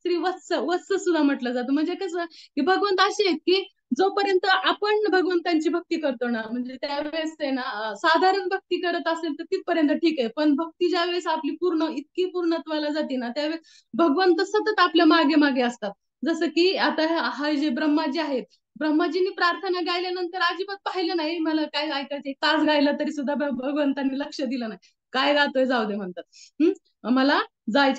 श्री वत्स, वत्स सुद्धा म्हटलं जातं. म्हणजे कसं की भगवंत असे आहेत की जोपर्यंत आपण भगवंतांची भक्ती करतो ना, म्हणजे त्यावेळेस आहे ना, साधारण भक्ती करत असेल तर तिथपर्यंत ठीक आहे, पण भक्ती ज्यावेळेस आपली पूर्ण इतकी पूर्णत्वाला जाते ना, त्यावेळेस भगवंत सतत आपल्या मागे मागे असतात. जसं की आता हा जे ब्रह्माजी आहेत, ब्रह्माजींनी प्रार्थना गायल्यानंतर अजिबात पाहिलं नाही मला काय ऐकायचं, 1 तास गायला तरी सुद्धा भगवंतांनी लक्ष दिलं नाही. काय गातोय जाऊ दे म्हणतात. मला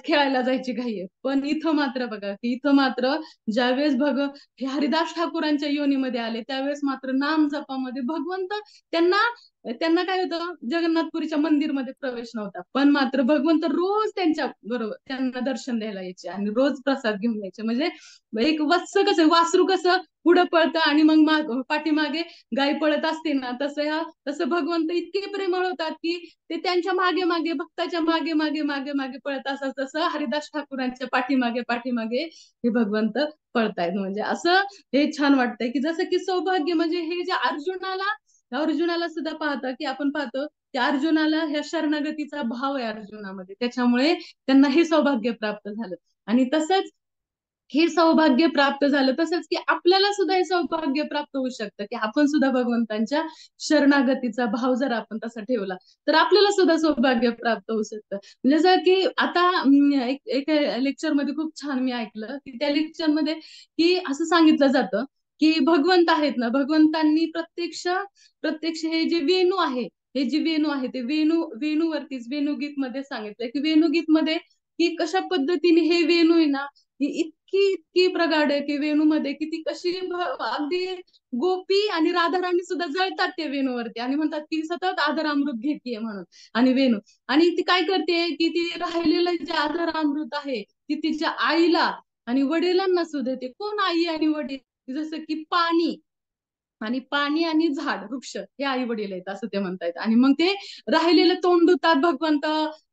खेळायला जायची घाई आहे. पण इथं मात्र बघा की इथं मात्र ज्यावेळेस हे हरिदास ठाकूरांच्या योनीमध्ये आले, त्यावेळेस मात्र नाम जपामध्ये भगवंत त्यांना त्यांना काय होतं, जगन्नाथपुरीच्या मंदिरमध्ये प्रवेश नव्हता, पण मात्र भगवंत रोज त्यांच्या बरोबर त्यांना दर्शन द्यायला यायचे आणि रोज प्रसाद घेऊन यायचे. म्हणजे एक वत्स कसं, वासरू कसं पुढं पळतं आणि मग पाठीमागे गाय पळत असते ना, तसं भगवंत इतके प्रेमळ होतात की ते त्यांच्या मागे मागे, भक्ताच्या मागे मागे मागे मागे पळत असतात. तसं हरिदास ठाकूरांच्या पाठीमागे पाठीमागे हे भगवंत पळतायत. म्हणजे असं हे छान वाटतंय की जसं की सौभाग्य, म्हणजे हे जे अर्जुनाला सुद्धा पाहतं की आपण पाहतो की अर्जुनाला ह्या शरणागतीचा भाव आहे अर्जुनामध्ये, त्याच्यामुळे त्यांना हे सौभाग्य प्राप्त झालं. आणि तसंच हे सौभाग्य प्राप्त झालं, तसंच की आपल्याला सुद्धा हे सौभाग्य प्राप्त होऊ शकतं की आपण सुद्धा भगवंतांच्या शरणागतीचा भाव जर आपण तसा ठेवला तर आपल्याला सुद्धा सौभाग्य प्राप्त होऊ शकतं. जसं की आता एक लेक्चर मध्ये खूप छान मी ऐकलं की त्या लेक्चर मध्ये की असं सांगितलं जातं की भगवंत आहेत ना, भगवंतांनी प्रत्यक्ष प्रत्यक्ष हे जे वेणू आहे, हे जे वेणू आहे ते वेणूवरतीच वेणुगीत मध्ये सांगितलंय की वेणुगीत मध्ये की कशा पद्धतीने हे वेणू आहे ना, ही इतकी इतकी प्रगाढ आहे की वेणूमध्ये की ती कशी अगदी गोपी आणि राधाराणी सुद्धा जळतात त्या वेणूवरती आणि म्हणतात की सतत आदर अमृत घेतीये म्हणून. आणि वेणू, आणि ती काय करते की ती राहिलेलं जे आदर अमृत आहे ती तिच्या आईला आणि वडिलांना सुद्धा देते. कोण आई आणि वडील, जसं की पाणी आणि झाड वृक्ष हे आई वडील आहेत असं ते म्हणतायत. आणि मग ते राहिलेलं तोंड धुतात भगवंत,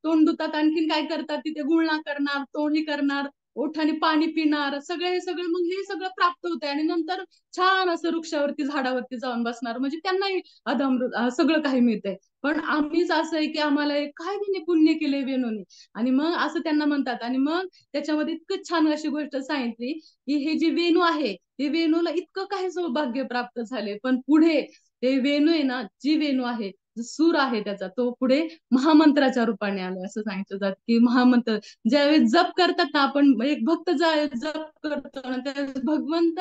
तोंड धुतात, आणखीन काय करतात तिथे गुळणा करणार, तोंडी करणार, ओठाने पाणी पिणार, सगळे हे सगळं, मग हे सगळं प्राप्त होतंय. आणि नंतर छान असं वृक्षावरती झाडावरती जाऊन बसणार, म्हणजे त्यांनाही अदमृत सगळं काही मिळतंय. पण आम्हीच असं आहे की आम्हाला काय त्यांनी पुण्य केले वेणूने, आणि मग असं त्यांना म्हणतात. आणि मग त्याच्यामध्ये इतकं छान अशी गोष्ट सांगितली की हे जे वेणू आहे, हे वेणूला इतकं काही सौभाग्य प्राप्त झाले, पण पुढे ते वेणू आहे ना, जी वेणू आहे, सूर आहे त्याचा, तो पुढे महामंत्राच्या रूपाने आला असं सांगितलं जात की महामंत्र ज्यावेळेस जप करतात ना, आपण एक भक्त जप करतो ना, त्यावेळेस भगवंत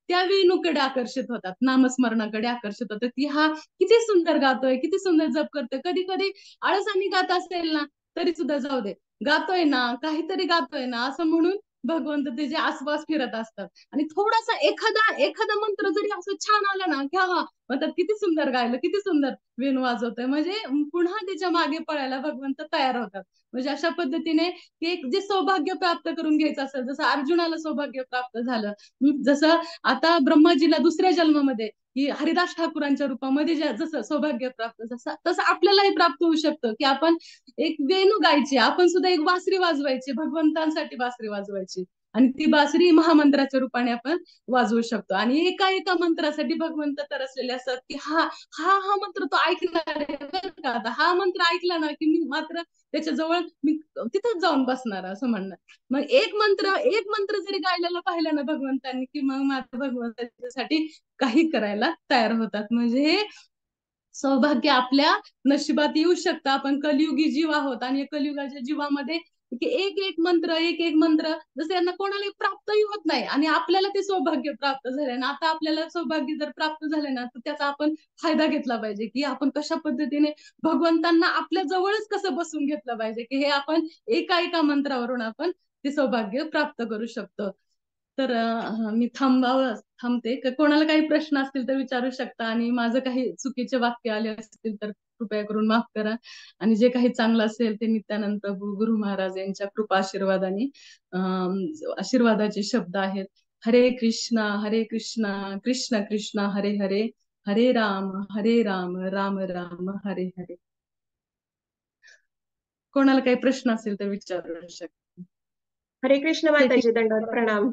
त्या वेणूकडे आकर्षित होतात, नामस्मरणाकडे आकर्षित होतात की हा किती सुंदर गातोय, किती सुंदर जप करतोय. कधी कधी आळसाने गात असेल ना तरी सुद्धा जाऊ दे, गातोय ना, काहीतरी गातोय ना असं म्हणून भगवंत त्याचे आसपास फिरत असतात. आणि थोडासा एखादा एखादा मंत्र जरी असं छान आला ना की हा म्हणतात किती सुंदर गायलं, किती सुंदर वेणू वाजवतोय, म्हणजे पुन्हा त्याच्या मागे पळायला भगवंत तयार होतात. म्हणजे अशा पद्धतीने की एक जे सौभाग्य प्राप्त करून घ्यायचं असेल, जसं अर्जुनाला सौभाग्य प्राप्त झालं, जसं आता ब्रह्माजीला दुसऱ्या जन्मामध्ये की हरिदास ठाकूरांच्या रूपामध्ये जसं सौभाग्य प्राप्त, जसं तसं आपल्यालाही प्राप्त होऊ शकतं की आपण एक वेणू गायची, आपण सुद्धा एक बासरी वाजवायची, भगवंतांसाठी बासरी वाजवायची. आणि ती बासरी महामंत्राच्या रूपाने आपण वाजवू शकतो. आणि एका एका मंत्रासाठी भगवंत तरसलेले असतात की हा हा हा मंत्र तो ऐकणार आहे बरं का. आता हा मंत्र ऐकला ना की मी मात्र त्याच्याजवळ मी तिथंच जाऊन बसणार असं म्हणणार. मग एक मंत्र जरी गायलेला पाहिला ना भगवंतांनी की मग मात्र भगवंत त्याच्यासाठी काही करायला तयार होतात. म्हणजे हे सौभाग्य आपल्या नशिबात येऊ शकतं. आपण कलियुगी जीव आहोत आणि कलियुगाच्या जीवामध्ये की एक एक मंत्र जसं यांना कोणालाही प्राप्तही होत नाही आणि आपल्याला ते सौभाग्य प्राप्त झाले ना. आता आपल्याला सौभाग्य जर प्राप्त झाले ना तर त्याचा आपण फायदा घेतला पाहिजे की आपण कशा पद्धतीने भगवंतांना आपल्या जवळच कसं बसून घेतलं पाहिजे की हे आपण एका एका मंत्रावरून आपण ते सौभाग्य प्राप्त करू शकतो. तर मी थांबते. कोणाला काही प्रश्न असतील तर विचारू शकता आणि माझं काही चुकीचे वाक्य आले असतील तर कृपया करून माफ करा. आणि जे काही चांगलं असेल ते नित्यानंद प्रभू गुरु महाराज यांच्या कृपा आशीर्वादाने आशीर्वादाचे शब्द आहेत. हरे कृष्णा कृष्ण कृष्ण हरे हरे, हरे राम राम राम हरे हरे. कोणाला काही प्रश्न असेल तर विचारू शकता. हरे कृष्ण माताजी, दंडवत प्रणाम.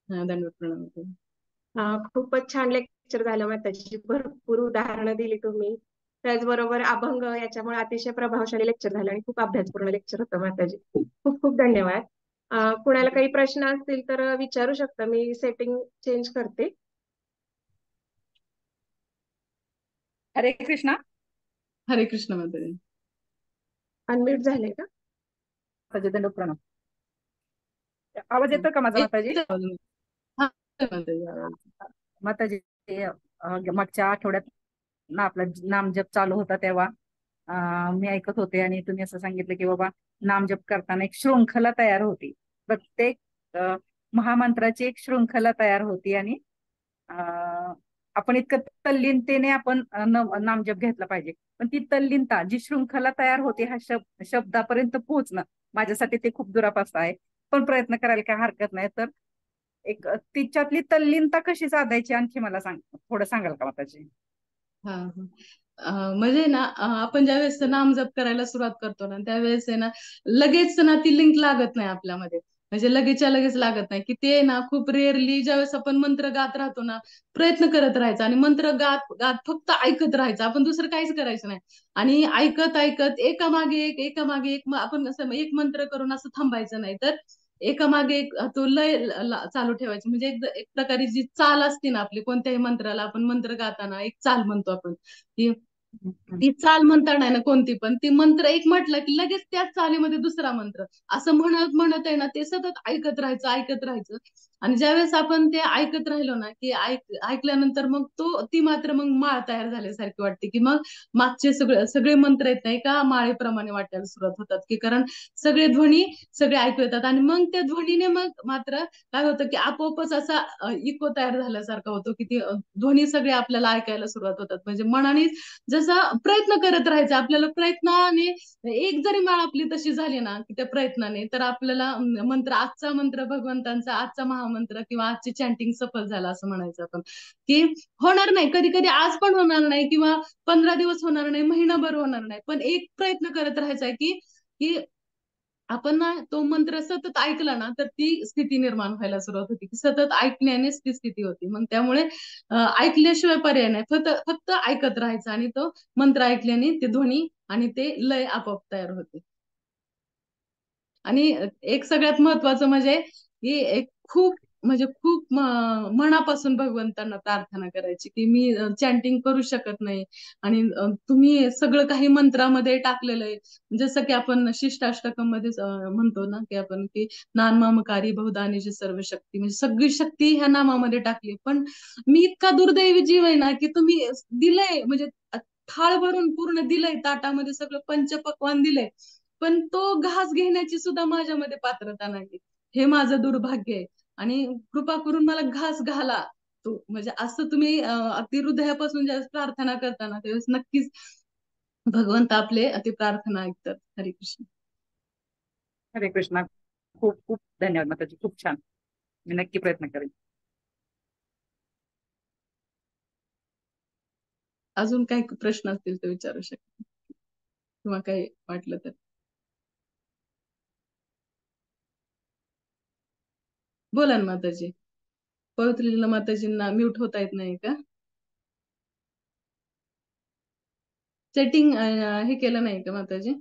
धन्यवाद. प्रणाम. खूपच छान लेक्चर झालं माताजी. भरपूर उदाहरणं दिली तुम्ही. त्याचबरोबर अभंग याच्यामुळे अतिशय प्रभावशाली लेक्चर झालं आणि खूप अभ्यासपूर्ण लेक्चर होतं माताजी. खूप खूप धन्यवाद. कुणाला काही प्रश्न असतील तर विचारू शकता. मी सेटिंग चेंज करते. हरे कृष्णा. हरे कृष्ण माताजी. अनम्यूट झाले का माताजी? दंडवत प्रणाम. आवाज येतो का माझा माताजी? माताजी मागच्या आठवड्यात ना आपला नामजप चालू होता तेव्हा मी ऐकत होते आणि तुम्ही असं सांगितलं की बाबा नामजप करताना एक शृंखला तयार होती. प्रत्येक महामंत्राची एक शृंखला तयार होती आणि आपण इतकं तल्लीनतेने आपण नामजप घेतला पाहिजे. पण ती तल्लीनता जी शृंखला तयार होते ह्या शब्दापर्यंत पोहोचणं माझ्यासाठी ते खूप दुरापास्त आहे. पण प्रयत्न करायला काय हरकत नाही. तर एक तिच्यातली तल्लीनता कशी साधायची आणखी मला थोडं सांगाल का माताजी? म्हणजे ना आपण ज्यावेळेस नामजप करायला सुरुवात करतो ना त्यावेळेस आहे ना लगेच ना ती लिंक लागत नाही आपल्यामध्ये. म्हणजे लगेचच्या लगेच लागत नाही की ते ना खूप रेअरली ज्यावेळेस आपण मंत्र गात राहतो ना प्रयत्न करत राहायचा आणि मंत्र गात गात फक्त ऐकत राहायचं. आपण दुसरं काहीच करायचं नाही आणि ऐकत ऐकत एकामागे एक आपण असं एक मंत्र करून असं थांबायचं नाही. तर एकामागे एक तो लय चालू ठेवायची. म्हणजे एक प्रकारे जी चाल असते ना आपली कोणत्याही मंत्राला आपण मंत्र गाताना एक चाल म्हणतो आपण की ती चाल म्हणताना ना कोणती पण ती मंत्र एक म्हटलं की लगेच त्याच चालीमध्ये दुसरा मंत्र असं म्हणत म्हणत आहे ना ते सतत ऐकत राहायचं. आणि ज्यावेळेस आपण ते ऐकत राहिलो ना की ऐकल्यानंतर मग ती मात्र मग माळ तयार झाल्यासारखी वाटते की मग मागचे सगळे मंत्र आहेत ना एका माळेप्रमाणे वाटायला सुरुवात होतात की कारण सगळे ध्वनी सगळे ऐकू येतात. आणि मग त्या ध्वनीने मग मात्र काय होतं की आपोआपच असा इको तयार झाल्यासारखा होतो की ती ध्वनी सगळे आपल्याला ऐकायला सुरुवात होतात. म्हणजे मनाने जसं प्रयत्न करत राहायचा आपल्याला प्रयत्नाने एक जरी माळ आपली तशी झाली ना की त्या प्रयत्नाने तर आपल्याला आजचा मंत्र भगवंतांचा आजचा महामंत्र किंवा आजची चॅन्टिंग सफल झाला असं म्हणायचं आपण की होणार नाही. कधी कधी आज पण होणार नाही किंवा 15 दिवस होणार नाही, महिनाभर होणार नाही, पण एक प्रयत्न करत राहायचा की की आपण ना तो मंत्र सतत ऐकला ना तर ती स्थिती निर्माण व्हायला सुरुवात होती की सतत ऐकण्यानेच ती स्थिती होती. मग त्यामुळे ऐकल्याशिवाय पर्याय नाही. फक्त ऐकत राहायचं आणि तो मंत्र ऐकल्याने ते ध्वनी आणि ते लय आपोआप तयार होते. आणि एक सगळ्यात महत्वाचं म्हणजे की एक खूप मनापासून भगवंतांना प्रार्थना करायची की मी चॅन्टिंग करू शकत नाही आणि तुम्ही सगळं काही मंत्रामध्ये टाकलेलं आहे. जसं की आपण शिष्टाष्टकम मध्ये म्हणतो ना की आपण की नामकारी बहुदानीची सर्व शक्ती म्हणजे सगळी शक्ती ह्या नामामध्ये टाकली. पण मी इतका दुर्दैवी जीव आहे ना की तुम्ही दिलंय म्हणजे थाळ भरून पूर्ण दिलंय ताटामध्ये सगळं पंचपक्वान दिलंय पण तो घास घेण्याची सुद्धा माझ्यामध्ये पात्रता नाही. हे माझं दुर्भाग्य आहे आणि कृपा करून मला घास घाला तो. म्हणजे असं तुम्ही अगदी हृदयापासून ज्यावेळेस प्रार्थना करताना त्यावेळेस नक्कीच भगवंत आपले अति प्रार्थना ऐकतात. हरे कृष्ण. हरे कृष्णा. खूप खूप धन्यवाद माताजी. खूप छान. मी नक्की प्रयत्न करेन. अजून काही प्रश्न असतील तर विचारू शकता किंवा काही वाटलं तर. बोला ना माताजी. पवित्र माताजींना म्यूट होता येत नाही का? सेटिंग हे केलं नाही का माताजी?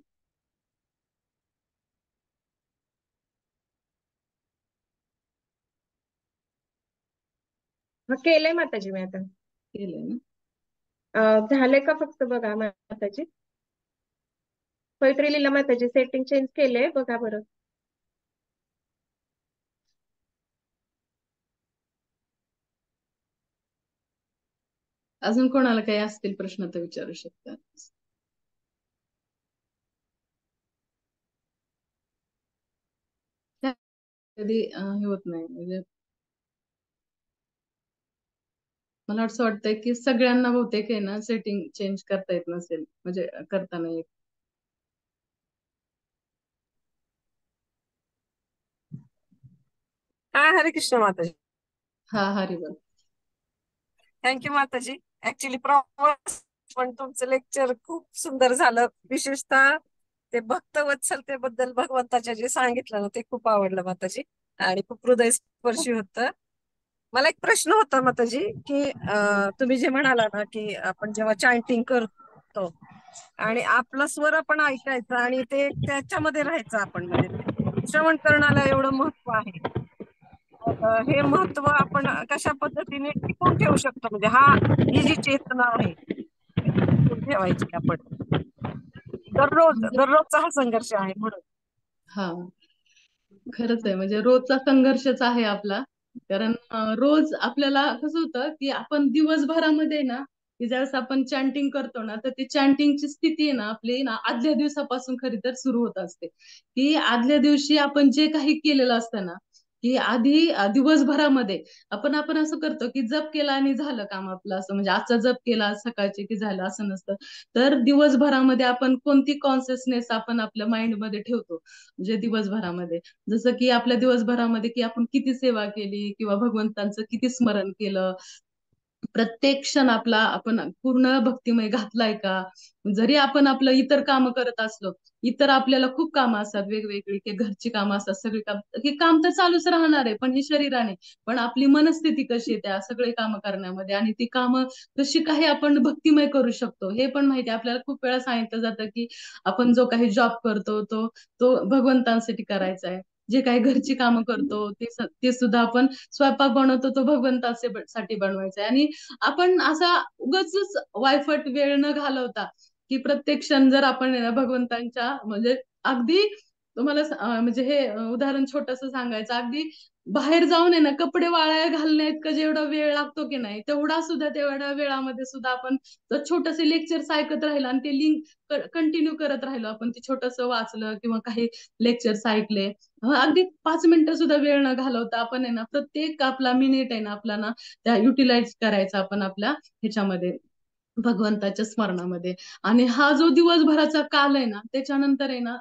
केलंय माताजी मी आता. केलंय ना. झालंय का फक्त बघा माताजी. पवित्र लीला माताजी सेटिंग चेंज केले बघा बरं. अजून कोणाला काही असतील प्रश्न तर विचारू शकता. कधी हे होत नाही म्हणजे मला असं वाटतंय की सगळ्यांना बहुतेक आहे ना सेटिंग चेंज करता येत नसेल, म्हणजे करता नाही येत. हा, हरे कृष्ण माताजी. हा हरी बोल. थँक्यू माताजी. ऍक्च्युली प्रॉब्लेम पण तुमचं लेक्चर खूप सुंदर झालं. विशेषतः ते भक्तवत्सलतेबद्दल भगवंताच्या जे सांगितलं ना ते खूप आवडलं माताजी, आणि खूप हृदयस्पर्शी होतं. मला एक प्रश्न होता माताजी की तुम्ही जे म्हणाला ना की आपण जेव्हा चॅन्टिंग करतो आणि आपला स्वर आपण ऐकायचा आणि ते त्याच्यामध्ये राहायचं, आपण म्हणजे ते श्रवण करण्याला एवढं महत्व आहे. हे महत्व आपण कशा पद्धतीने टिकून ठेवू शकतो, म्हणजे ही जी चेतना आहे ती टिकून ठेवायची आपण दररोजचा हा संघर्ष आहे म्हणून. हा खरंच आहे, म्हणजे रोजचा संघर्षच आहे आपला. कारण रोज आपल्याला कसं होतं की आपण दिवसभरामध्ये ना की ज्यावेळेस आपण चॅन्टिंग करतो ना, तर ती चॅन्टिंगची स्थिती आहे ना आपली ना आदल्या दिवसापासून खरी तर सुरू होत असते. की आदल्या दिवशी आपण जे काही केलेलं असतं ना की आधी दिवसभरामध्ये आपण असं करतो की जप केला आणि झालं काम आपलं, असं म्हणजे आजचा जप केला सकाळचे की झालं असं नसतं. तर दिवसभरामध्ये आपण कोणती कॉन्शियसनेस आपण आपल्या माइंड मध्ये ठेवतो, म्हणजे दिवसभरामध्ये जसं की आपल्या दिवसभरामध्ये की आपण किती सेवा केली किंवा भगवंतांचं किती स्मरण केलं, प्रत्येक क्षण आपला आपण पूर्ण भक्तिमय घातलाय का. जरी आपण आपलं इतर कामं करत असलो, इतर आपल्याला खूप कामं असतात वेगवेगळी, की घरची कामं असतात, सगळी काम, हे काम तर चालूच राहणार आहे पण ही शरीराने, पण आपली मनस्थिती कशी आहे त्या सगळे कामं करण्यामध्ये, आणि ती कामं कशी काही आपण भक्तिमय करू शकतो हे पण माहिती. आपल्याला खूप वेळा सांगितलं जातं की आपण जो काही जॉब करतो तो तो भगवंतांसाठी करायचा आहे. जे काही घरची कामं करतो ते सुद्धा आपण स्वयंपाक बनवतो तो भगवंतासाठी बनवायचा आहे. आणि आपण असा उगाच वायफट वेळ न घालवता की प्रत्येक क्षण जर आपण भगवंतांच्या म्हणजे अगदी तुम्हाला म्हणजे हे उदाहरण छोटस सांगायचं, अगदी बाहेर जाऊन आहे ना कपडे वाळायला घालण्यात का जेवढा वेळ लागतो की नाही, तेवढा सुद्धा तेवढ्या वेळामध्ये सुद्धा आपण जर छोटसे लेक्चर्स ऐकत राहिलं आणि ते लिंक कंटिन्यू करत राहिलो, आपण ते छोटस वाचलं किंवा काही लेक्चर्स ऐकले, अगदी 5 मिनिटं सुद्धा वेळ न घालवता आपण आहे ना प्रत्येक आपला मिनिट आहे ना आपला ना त्या युटिलाइज करायचा आपण आपल्या ह्याच्यामध्ये भगवंताच्या स्मरणामध्ये. आणि हा जो दिवसभराचा काल आहे ना त्याच्यानंतर आहे ना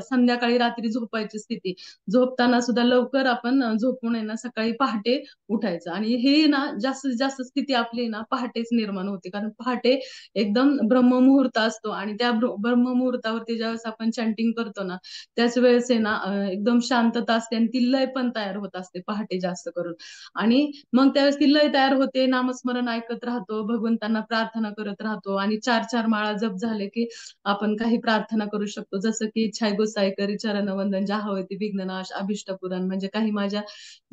संध्याकाळी रात्री झोपायची स्थिती, झोपताना सुद्धा लवकर आपण झोपून आहे ना सकाळी पहाटे उठायचं. आणि हे ना जास्तीत जास्त स्थिती आपली ना पहाटेच निर्माण होते, कारण पहाटे एकदम ब्रह्ममुहूर्त असतो आणि त्या ब्रह्ममुहूर्तावरती ज्यावेळेस आपण चॅन्टिंग करतो ना त्याच वेळेस आहे ना एकदम शांतता असते आणि ती लय पण तयार होत असते पहाटे जास्त करून. आणि मग त्यावेळेस ती लय तयार होते, नामस्मरण ऐकत राहतो, भगवंतांना प्रार्थना करत राहतो, आणि 4-4 माळा जप झाले की आपण काही प्रार्थना करू शकतो, जसं की छाय गोसाई करी चरणवंदन जाहवती विघ्ननाश अभिष्ट पुराण, म्हणजे काही माझ्या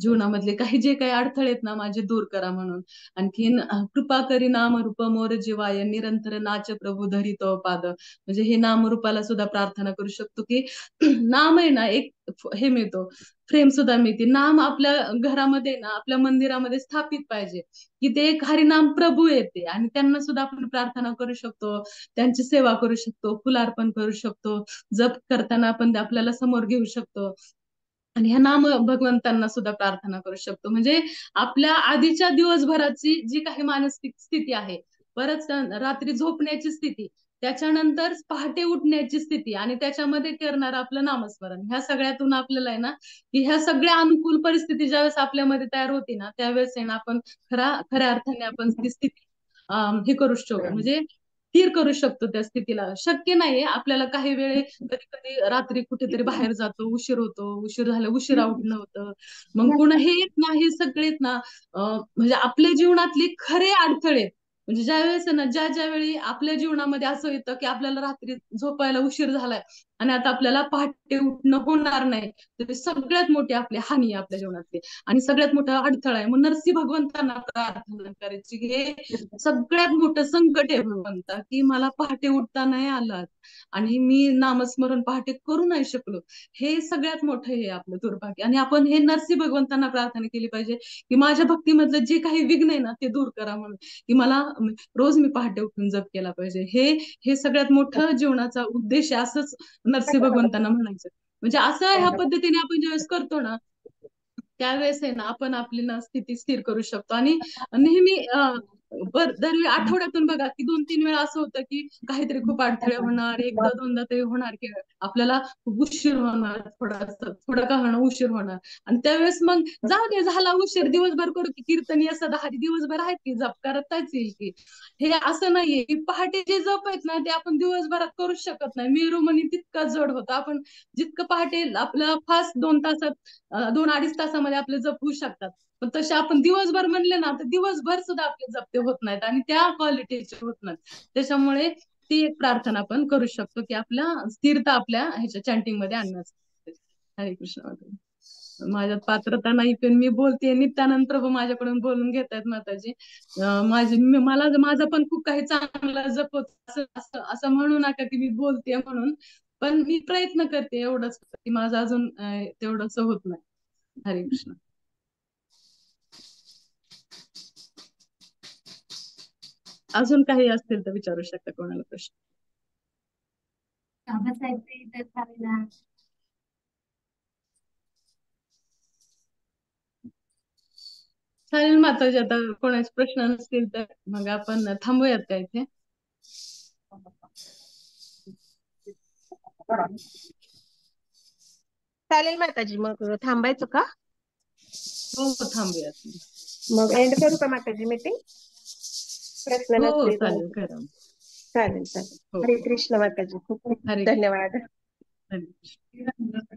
जीवनामधले काही जे काही अडथळे आहेत ना माझे दूर करा म्हणून. आणखीन कृपा करी नाम रूप मोर जीवाय निरंतर नाच प्रभू धरी तो पाद, म्हणजे हे नामरूपाला सुद्धा प्रार्थना करू शकतो की नाम आहे ना एक हे मिळतो, फ्रेम सुद्धा मिळते. नाम आपल्या घरामध्ये ना आपल्या मंदिरामध्ये स्थापित पाहिजे, की ते एक हरिनाम प्रभू येते आणि त्यांना सुद्धा आपण प्रार्थना करू शकतो, त्यांची सेवा करू शकतो, फुलार्पण करू शकतो, जप करताना आपण आपल्याला समोर घेऊ शकतो आणि ह्या नाम भगवंतांना सुद्धा प्रार्थना करू शकतो. म्हणजे आपल्या आधीच्या दिवसभराची जी काही मानसिक स्थिती आहे, परत रात्री झोपण्याची स्थिती, त्याच्यानंतर पहाटे उठण्याची स्थिती आणि त्याच्यामध्ये करणार आपलं नामस्मरण, ह्या सगळ्यातून आपल्याला आहे ना की ह्या सगळ्या अनुकूल परिस्थिती ज्यावेळेस आपल्यामध्ये तयार होती ना त्यावेळेस आहे ना आपण खऱ्या अर्थाने आपण ती स्थिती हे करू शकतो, म्हणजे स्थिर करू शकतो त्या स्थितीला. शक्य नाहीये आपल्याला काही वेळे कधी कधी रात्री कुठेतरी बाहेर जातो, उशीर होतो, उशीर झालं उशिरा उठणं होतं. मग पुन्हा हे हे सगळेत ना म्हणजे आपल्या जीवनातले खरे अडथळे म्हणजे ज्या वेळेस ना ज्या वेळी आपल्या जीवनामध्ये असं येतं की आपल्याला रात्री झोपायला उशीर झालाय आणि आता आपल्याला पहाटे उठणं होणार नाही, तर ते सगळ्यात मोठी आपली हानी आहे आपल्या जीवनातली आणि सगळ्यात मोठा अडथळा आहे. मग नरसी भगवंतांना प्रार्थना करायची की हे सगळ्यात मोठं संकट आहे भगवंता की मला पहाटे उठता नाही आलं आणि मी नामस्मरण पहाटे करू नाही शकलो. हे सगळ्यात मोठं हे आपलं दुर्भाग्य आणि आपण हे नरसी भगवंतांना प्रार्थना केली पाहिजे की माझ्या भक्तीमधलं जे काही विघ्न आहे ना ते दूर करा म्हणून की मला रोज मी पहाटे उठून जप केला पाहिजे. हे सगळ्यात मोठं जीवनाचा उद्देश आहे असंच नरसी भगवंतांना म्हणायचं. म्हणजे असं ह्या पद्धतीने आपण ज्यावेळेस करतो ना त्यावेळेस आहे ना आपण आपली ना स्थिती स्थिर करू शकतो आणि नेहमी दर आठवड्यातून बघा की 2-3 वेळा असं होतं की काहीतरी खूप अडथळे होणार, एकदा दोनदा तरी होणार की आपल्याला उशीर होणार, थोडा का होणार उशीर होणार आणि त्यावेळेस मग जाऊ दे झाला उशीर दिवसभर करू की कीर्तनी असं 10 दिवसभर आहेत की जप करताच येईल की. हे असं नाहीये की पहाटे जे जप आहेत ना ते आपण दिवसभरात करू शकत नाही. मेरू म्हणे तितका जड होता. आपण जितकं पहाटे आपल्या फास्ट 2 तासात 2-2.5 तासामध्ये आपले जप होऊ शकतात. पण तसे आपण दिवसभर म्हणले ना तर दिवसभर सुद्धा आपले जप्ते होत नाहीत आणि त्या क्वालिटीचे होत नाहीत. त्याच्यामुळे ती एक प्रार्थना आपण करू शकतो की आपल्या स्थिरता आपल्या ह्याच्या चॅन्टिंग मध्ये आणण्यासाठी. हरे कृष्ण. माझ्यात पात्रता नाही पण मी बोलते नित्यानंद प्रभू माझ्याकडून बोलून घेत आहेत माताजी. माझा पण खूप काही चांगला जप होत असं म्हणू नका की मी बोलते म्हणून, पण मी प्रयत्न करते एवढंच की माझं अजून तेवढंच होत नाही. हरे कृष्ण. अजून काही असतील तर विचारू शकता कोणाला प्रश्न. चालेल माताजी, आता कोणाचे प्रश्न नसतील तर मग आपण थांबूयात का इथे. चालेल माताजी, मग थांबायचं का? हो थांबूयात. मग एंड करू का माताजी मीटिंग? प्रश्न हो नसतील तर. चालेल करा. चालेल चालेल. हो हरे कृष्ण माताजी, खूप खूप हरे धन्यवाद. हरे कृष्ण.